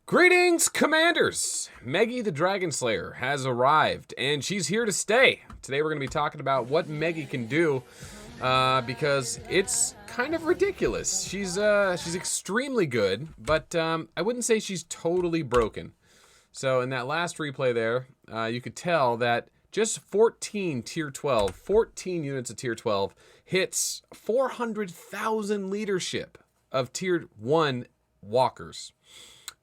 Greetings, Commanders! Meggie the Dragonslayer has arrived, and she's here to stay. Today we're going to be talking about what Meggie can do, because it's kind of ridiculous. She's extremely good, but I wouldn't say she's totally broken. So in that last replay there, you could tell that just 14 tier 12, 14 units of tier 12 hits 400,000 leadership of tier 1 walkers.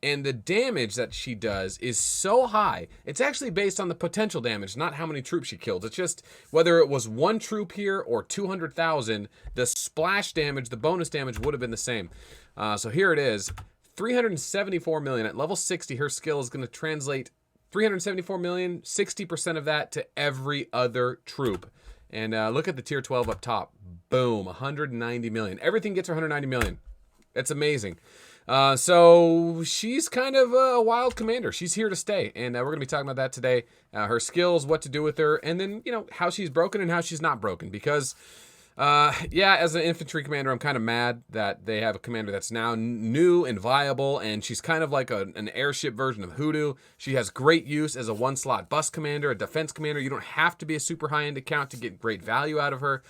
And the damage that she does is so high. It's actually based on the potential damage, not how many troops she killed. It's just whether it was one troop here or 200,000, the splash damage, the bonus damage would have been the same. So here it is, 374 million. At level 60, her skill is going to translate 374 million, 60% of that to every other troop. And look at the tier 12 up top. Boom, 190 million. Everything gets her 190 million. That's amazing. So she's kind of a wild commander. She's here to stay, and we're going to be talking about that today. Her skills, what to do with her, and then, you know, how she's broken and how she's not broken. Because, yeah, as an infantry commander, I'm kind of mad that they have a commander that's now new and viable, and she's kind of like an airship version of Hoodoo. She has great use as a one-slot bus commander, a defense commander. You don't have to be a super high-end account to get great value out of her.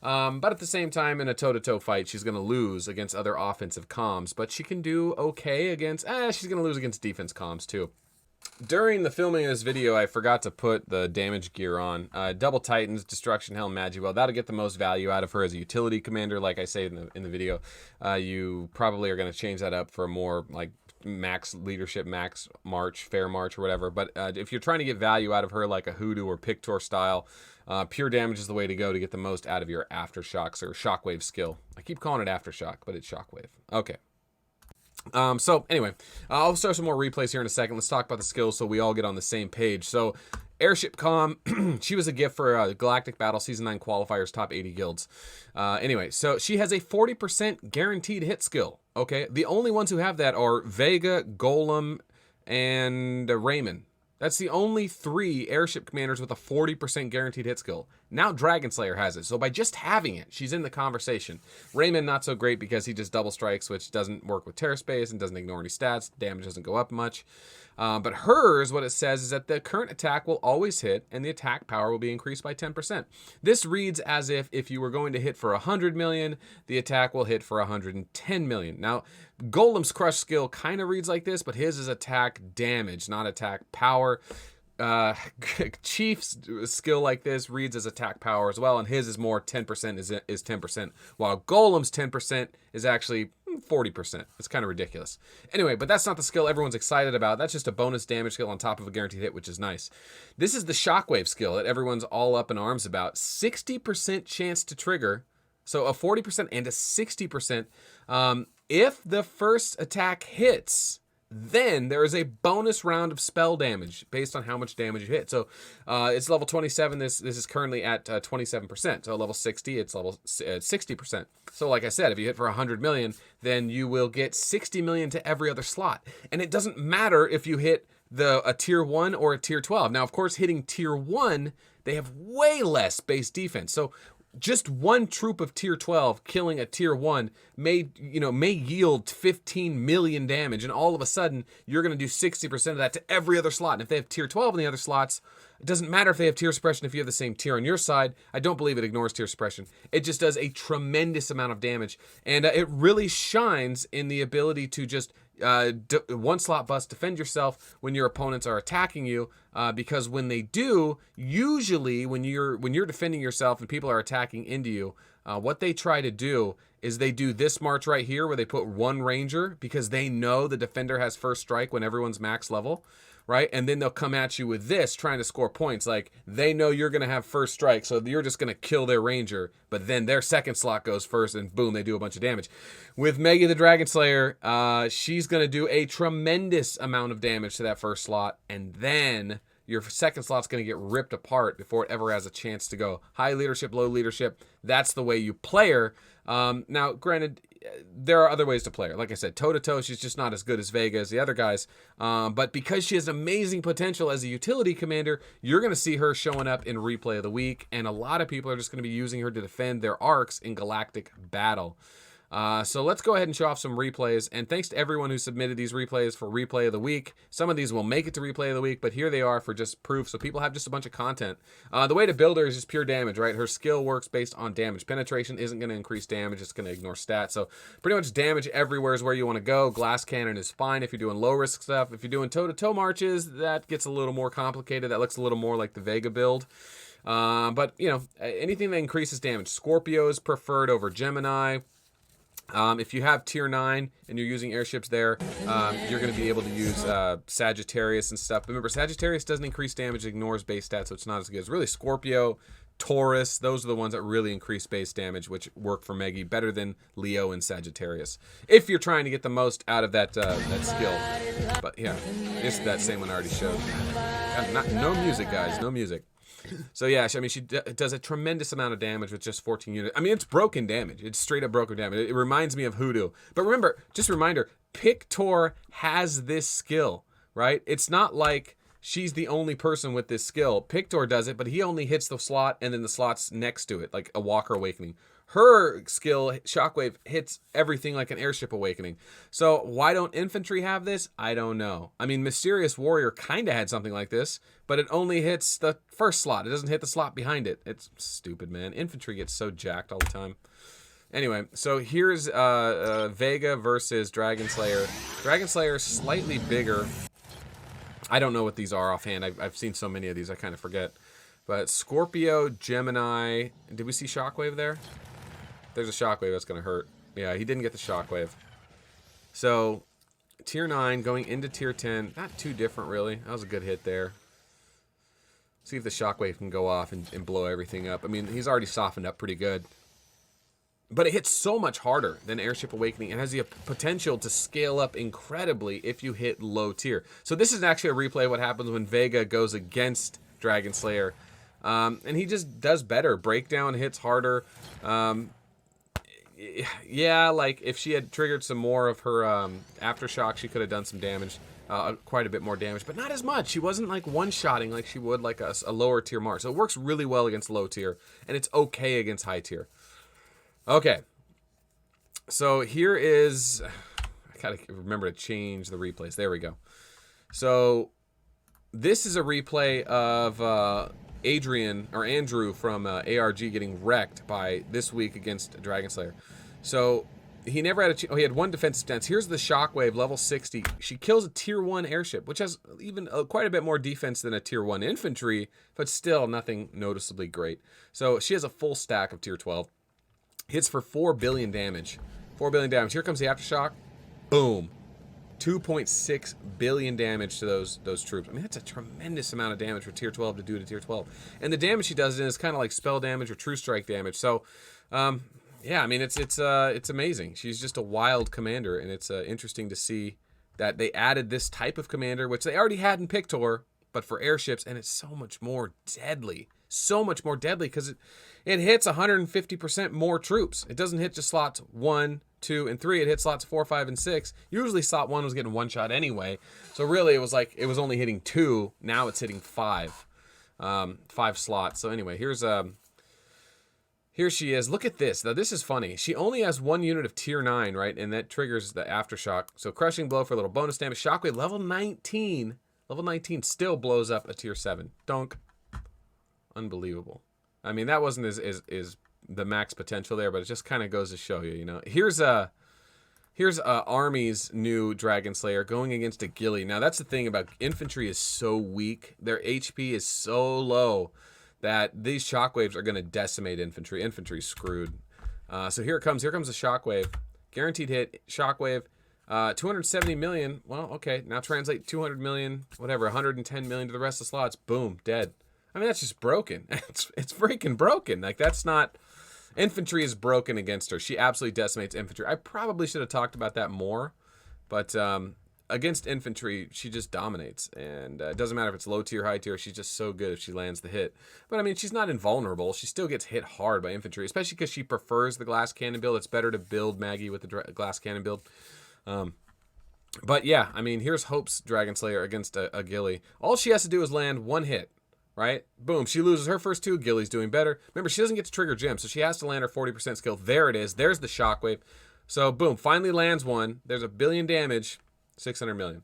But at the same time, in a toe-to-toe fight, she's going to lose against other offensive comms. But she can do okay against... she's going to lose against defense comms, too. During the filming of this video, I forgot to put the damage gear on. Double Titans, Destruction Helm, Magiwell. That'll get the most value out of her as a utility commander, like I say in the video. You probably are going to change that up for more, like, max leadership, max march, fair march, or whatever. But if you're trying to get value out of her like a Hoodoo or Pictor style, pure damage is the way to go to get the most out of your aftershocks or shockwave skill. I keep calling it aftershock, but it's shockwave. Okay. So anyway, I'll start some more replays here in a second. Let's talk about the skills so we all get on the same page. So Airship Comm, she was a gift for Galactic Battle Season 9 qualifiers, top 80 guilds. Anyway, so she has a 40% guaranteed hit skill. Okay, the only ones who have that are Vega, Golem, and Raymond. That's the only 3 airship commanders with a 40% guaranteed hit skill. Now Dragonslayer has it, so by just having it, she's in the conversation. Raymond, not so great because he just double strikes, which doesn't work with Terra Space and doesn't ignore any stats. Damage doesn't go up much. But hers, what it says is that the current attack will always hit and the attack power will be increased by 10%. This reads as if you were going to hit for 100 million, the attack will hit for 110 million. Now, Golem's crush skill kind of reads like this, but his is attack damage, not attack power. Chief's skill like this reads as attack power as well, and his is more 10% is 10%, while Golem's 10% is actually 40%. It's kind of ridiculous. Anyway, but that's not the skill everyone's excited about. That's just a bonus damage skill on top of a guaranteed hit, which is nice. This is the shockwave skill that everyone's all up in arms about. 60% chance to trigger. So a 40% and a 60%. If the first attack hits, then there is a bonus round of spell damage based on how much damage you hit. So it's level 27. This is currently at 27%. So level 60, it's level 60%. So like I said, if you hit for 100 million, then you will get 60 million to every other slot. And it doesn't matter if you hit a tier 1 or a tier 12. Now, of course, hitting tier 1, they have way less base defense. So just one troop of tier 12 killing a tier 1 may yield 15 million damage, and all of a sudden you're going to do 60% of that to every other slot. And if they have tier 12 in the other slots, it doesn't matter if they have tier suppression. If you have the same tier on your side, I don't believe it ignores tier suppression. It just does a tremendous amount of damage, and it really shines in the ability to just one slot bust, defend yourself when your opponents are attacking you, because when they do, usually when you're defending yourself and people are attacking into you, what they try to do is they do this march right here where they put one ranger because they know the defender has first strike when everyone's max level, right? And then they'll come at you with this trying to score points. Like, they know you're going to have first strike, so you're just going to kill their ranger, but then their second slot goes first, and boom, they do a bunch of damage. With Meggie the Dragonslayer, she's going to do a tremendous amount of damage to that first slot, and then your second slot's going to get ripped apart before it ever has a chance to go. High leadership, low leadership, that's the way you play her. Now, granted, there are other ways to play her. Like I said, toe-to-toe, she's just not as good as Vega as the other guys. But because she has amazing potential as a utility commander, you're going to see her showing up in Replay of the Week, and a lot of people are just going to be using her to defend their arcs in Galactic Battle. So let's go ahead and show off some replays. And thanks to everyone who submitted these replays for replay of the week. Some of these will make it to replay of the week, but here they are for just proof. So people have just a bunch of content. The way to build her is just pure damage, right? Her skill works based on damage. Penetration isn't going to increase damage. It's going to ignore stats. So pretty much damage everywhere is where you want to go. Glass cannon is fine if you're doing low risk stuff. If you're doing toe-to-toe marches, that gets a little more complicated. That looks a little more like the Vega build. But, you know, anything that increases damage. Scorpio is preferred over Gemini. If you have tier 9 and you're using airships there, you're going to be able to use Sagittarius and stuff. But remember, Sagittarius doesn't increase damage, ignores base stats, so it's not as good. It's really Scorpio, Taurus, those are the ones that really increase base damage, which work for Meggie better than Leo and Sagittarius. If you're trying to get the most out of that skill. But yeah, it's that same one I already showed. No music, guys, no music. So yeah, I mean, she does a tremendous amount of damage with just 14 units. I mean, it's broken damage. It's straight up broken damage. It reminds me of Hoodoo. But remember, just a reminder, Pkwy has this skill, right? It's not like she's the only person with this skill. Pkwy does it, but he only hits the slot and then the slots next to it, like a Walker Awakening. Her skill, Shockwave, hits everything like an Airship Awakening. So why don't infantry have this? I don't know. I mean, Mysterious Warrior kind of had something like this, but it only hits the first slot. It doesn't hit the slot behind it. It's stupid, man. Infantry gets so jacked all the time. Anyway, so here's Vega versus Dragonslayer. Dragonslayer is slightly bigger. I don't know what these are offhand. I've seen so many of these, I kind of forget. But Scorpio, Gemini. Did we see Shockwave there? There's a Shockwave that's going to hurt. Yeah, he didn't get the Shockwave. So, tier 9 going into tier 10. Not too different, really. That was a good hit there. See if the Shockwave can go off and blow everything up. I mean, he's already softened up pretty good. But it hits so much harder than Airship Awakening. It has the potential to scale up incredibly if you hit low tier. So this is actually a replay of what happens when Vega goes against Dragonslayer. And he just does better. Breakdown hits harder. Yeah, like if she had triggered some more of her Aftershock, she could have done some damage. Quite a bit more damage, but not as much. She wasn't like one-shotting like she would like a lower tier Mars. So it works really well against low tier, and it's okay against high tier. Okay. So here is... I gotta remember to change the replays. There we go. So this is a replay of... Adrian or Andrew from ARG getting wrecked by this week against Dragonslayer. So he never had he had one defensive stance. Here's the Shockwave, level 60. She kills a tier 1 airship, which has even quite a bit more defense than a tier 1 infantry, but still nothing noticeably great. So she has a full stack of tier 12. Hits for 4 billion damage. 4 billion damage. Here comes the Aftershock. Boom. 2.6 billion damage to those troops. I mean, that's a tremendous amount of damage for tier 12 to do to tier 12. And the damage she does is kind of like spell damage or true strike damage. So, yeah, I mean, it's amazing. She's just a wild commander, and it's interesting to see that they added this type of commander, which they already had in Pkwy, but for airships, and it's so much more deadly. So much more deadly because it hits 150% more troops. It doesn't hit just slots 1, 2, and 3. It hits slots 4, 5, and 6. Usually slot 1 was getting one shot anyway. So really it was like it was only hitting 2. Now it's hitting 5. 5 slots. So anyway, here she is. Look at this. Now this is funny. She only has 1 unit of tier 9, right? And that triggers the Aftershock. So Crushing Blow for a little bonus damage. Shockwave level 19. Level 19 still blows up a tier 7. Donk. Unbelievable. I mean, that wasn't is the max potential there, but it just kind of goes to show you, you know. Here's Army's new Dragonslayer going against a Ghillie. Now, that's the thing about infantry is so weak. Their HP is so low that these Shockwaves are going to decimate infantry. Infantry's screwed. So here it comes. Here comes a Shockwave. Guaranteed hit. Shockwave. 270 million. Well, okay. Now translate 200 million, whatever, 110 million to the rest of the slots. Boom. Dead. I mean, that's just broken. It's freaking broken. Like, that's not... Infantry is broken against her. She absolutely decimates infantry. I probably should have talked about that more, but against infantry, she just dominates. And it doesn't matter if it's low tier, high tier. She's just so good if she lands the hit. But, I mean, she's not invulnerable. She still gets hit hard by infantry, especially because she prefers the glass cannon build. It's better to build Meggie with the glass cannon build. But, yeah, I mean, here's Hope's Dragonslayer against a Ghillie. All she has to do is land 1 hit. Right? Boom. She loses her first 2. Ghillie's doing better. Remember, she doesn't get to trigger gems, so she has to land her 40% skill. There it is. There's the Shockwave. So, boom, finally lands one. There's 1 billion damage, 600 million.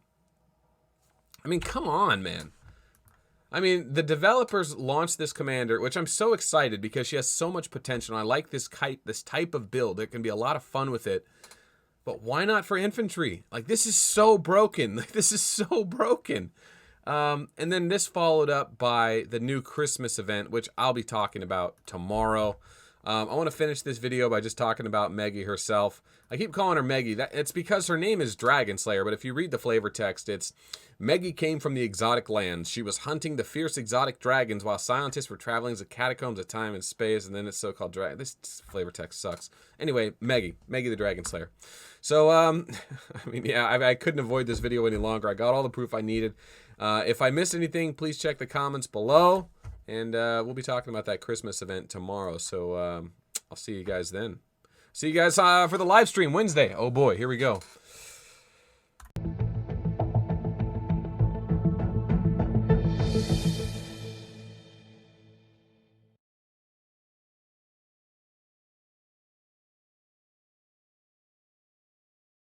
I mean, come on, man. I mean, the developers launched this commander, which I'm so excited because she has so much potential. I like this type of build. There can be a lot of fun with it. But why not for infantry? Like, this is so broken. Like, this is so broken. And then this followed up by the new Christmas event, which I'll be talking about tomorrow. I want to finish this video by just talking about Meggie herself. I keep calling her Meggie. It's because her name is Dragonslayer, but if you read the flavor text, it's Meggie came from the exotic lands. She was hunting the fierce exotic dragons while scientists were traveling the catacombs of time and space, and then it's so-called dragon. This flavor text sucks. Anyway, Meggie the Dragonslayer. So, I mean, yeah, I couldn't avoid this video any longer. I got all the proof I needed. If I missed anything, please check the comments below. And we'll be talking about that Christmas event tomorrow. So I'll see you guys then. See you guys for the live stream Wednesday. Oh boy, here we go.